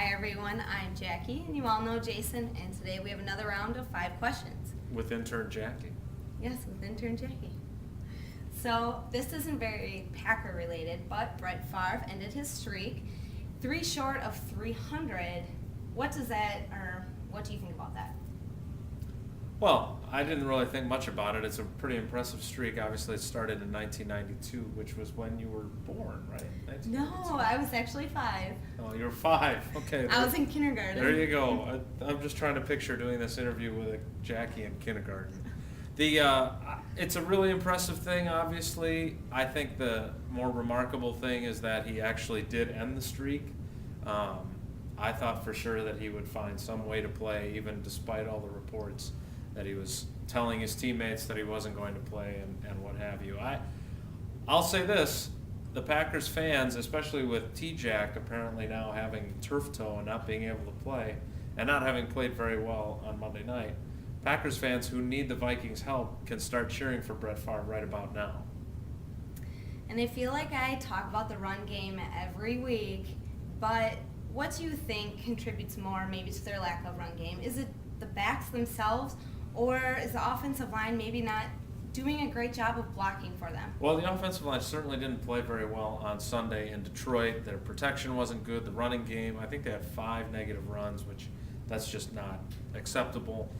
Hi everyone, I'm Jackie, and you all know Jason, and today we have another round of 5 questions. With Intern Jacki. Yes, with Intern Jacki. So, this isn't very Packer related, but Brett Favre ended his streak 3 short of 300. What do you think about that? Well, I didn't really think much about it. It's a pretty impressive streak. Obviously, it started in 1992, which was when you were born, right? No, I was actually 5. Oh, you were 5. Okay. I was in kindergarten. There you go. I'm just trying to picture doing this interview with a Jackie in kindergarten. It's a really impressive thing, obviously. I think the more remarkable thing is that he actually did end the streak. I thought for sure that he would find some way to play, even despite all the reports that he was telling his teammates that he wasn't going to play and what have you. I'll say this, the Packers fans, especially with T-Jack apparently now having turf toe and not being able to play, and not having played very well on Monday night, Packers fans who need the Vikings' help can start cheering for Brett Favre right about now. And I feel like I talk about the run game every week, but what do you think contributes more maybe to their lack of run game? Is it the backs themselves, or is the offensive line maybe not doing a great job of blocking for them? Well, the offensive line certainly didn't play very well on Sunday in Detroit. Their protection wasn't good. The running game, I think they had 5 negative runs, which that's just not acceptable.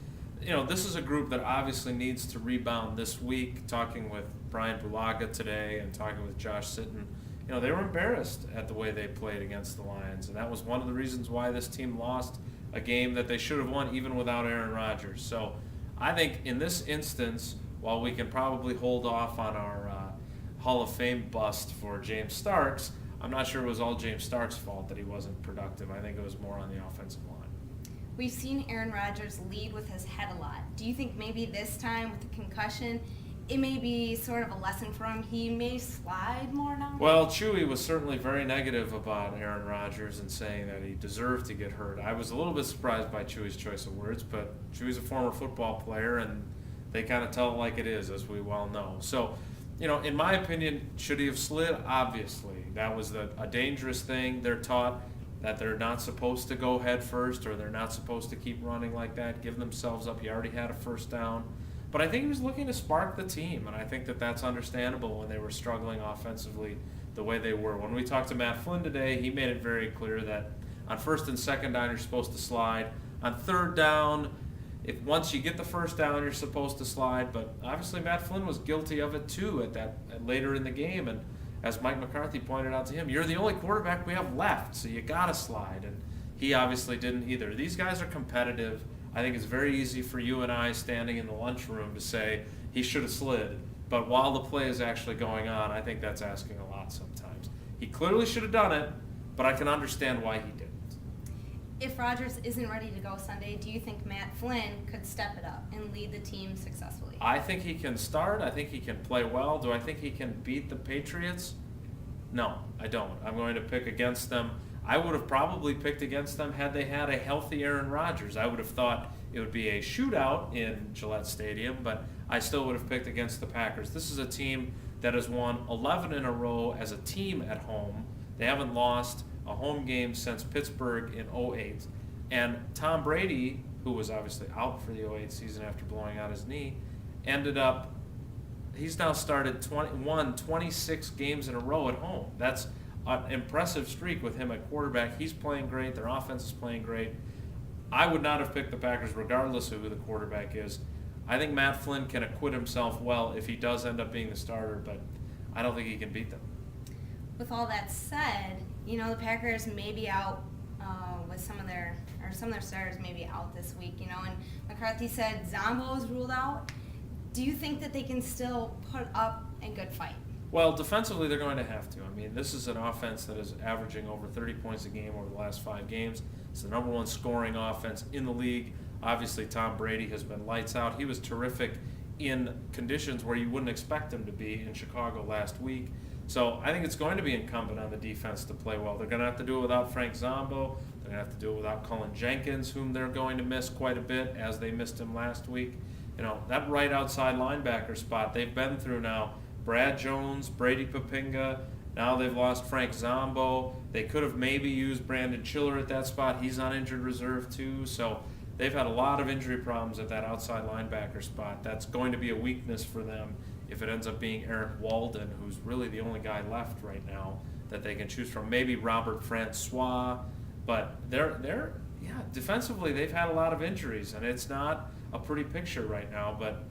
You know, this is a group that obviously needs to rebound this week. Talking with Brian Bulaga today and talking with Josh Sitton, you know, they were embarrassed at the way they played against the Lions, and that was one of the reasons why this team lost a game that they should have won even without Aaron Rodgers. So I think in this instance, while we can probably hold off on our Hall of Fame bust for James Starks, I'm not sure it was all James Starks' fault that he wasn't productive. I think it was more on the offensive line. We've seen Aaron Rodgers lead with his head a lot. Do you think maybe this time with the concussion, it may be sort of a lesson for him? He may slide more now? Well, Chewy was certainly very negative about Aaron Rodgers and saying that he deserved to get hurt. I was a little bit surprised by Chewy's choice of words, but Chewy's a former football player, and they kind of tell it like it is, as we well know. So, you know, in my opinion, should he have slid? Obviously. That was a dangerous thing. They're taught that they're not supposed to go head first, or they're not supposed to keep running like that, give themselves up. He already had a first down. But I think he was looking to spark the team, and I think that that's understandable when they were struggling offensively the way they were. When we talked to Matt Flynn today, he made it very clear that on first and second down, you're supposed to slide. On third down, if once you get the first down, you're supposed to slide. But obviously Matt Flynn was guilty of it too later in the game. And as Mike McCarthy pointed out to him, you're the only quarterback we have left, so you got to slide. And he obviously didn't either. These guys are competitive. I think it's very easy for you and I standing in the lunchroom to say he should have slid. But while the play is actually going on, I think that's asking a lot sometimes. He clearly should have done it, but I can understand why he didn't. If Rodgers isn't ready to go Sunday, do you think Matt Flynn could step it up and lead the team successfully? I think he can start. I think he can play well. Do I think he can beat the Patriots? No, I don't. I'm going to pick against them. I would have probably picked against them had they had a healthy Aaron Rodgers. I would have thought it would be a shootout in Gillette Stadium, but I still would have picked against the Packers. This is a team that has won 11 in a row as a team at home. They haven't lost a home game since Pittsburgh in 2008. And Tom Brady, who was obviously out for the 2008 season after blowing out his knee, he's now started 26 games in a row at home. That's an impressive streak with him at quarterback. He's playing great. Their offense is playing great. I would not have picked the Packers regardless of who the quarterback is. I think Matt Flynn can acquit himself well if he does end up being the starter, but I don't think he can beat them. With all that said, you know, the Packers may be out with some of their starters may be out this week, you know, and McCarthy said Zombo is ruled out. Do you think that they can still put up a good fight? Well, defensively, they're going to have to. I mean, this is an offense that is averaging over 30 points a game over the last 5 games. It's the number 1 scoring offense in the league. Obviously, Tom Brady has been lights out. He was terrific in conditions where you wouldn't expect him to be in Chicago last week. So I think it's going to be incumbent on the defense to play well. They're going to have to do it without Frank Zombo. They're going to have to do it without Cullen Jenkins, whom they're going to miss quite a bit, as they missed him last week. You know, that right outside linebacker spot, they've been through now Brad Jones, Brady Papinga, Now they've lost Frank Zombo. They could have maybe used Brandon Chiller at that spot. He's on injured reserve too. So they've had a lot of injury problems at that outside linebacker spot. That's going to be a weakness for them if it ends up being Eric Walden, who's really the only guy left right now that they can choose from. Maybe Robert Francois, but they're defensively they've had a lot of injuries, and it's not a pretty picture right now. But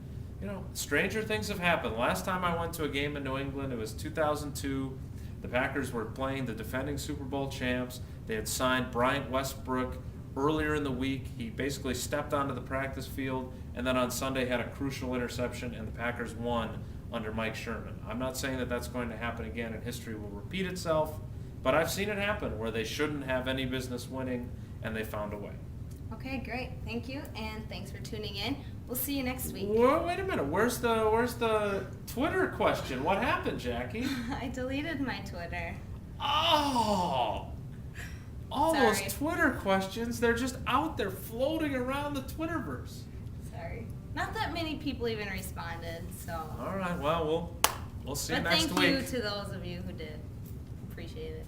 stranger things have happened. Last time I went to a game in New England, it was 2002. The Packers were playing the defending Super Bowl champs. They had signed Bryant Westbrook earlier in the week. He basically stepped onto the practice field, and then on Sunday had a crucial interception, and the Packers won under Mike Sherman. I'm not saying that that's going to happen again and history will repeat itself, but I've seen it happen where they shouldn't have any business winning, and they found a way. Okay, great. Thank you, and thanks for tuning in. We'll see you next week. Whoa, wait a minute. Where's the Twitter question? What happened, Jackie? I deleted my Twitter. Oh! All Sorry. those Twitter questions, they're just out there floating around the Twitterverse. Sorry. Not that many people even responded, so. All right, well, we'll see you But next thank week. you to those of you who did. Appreciate it.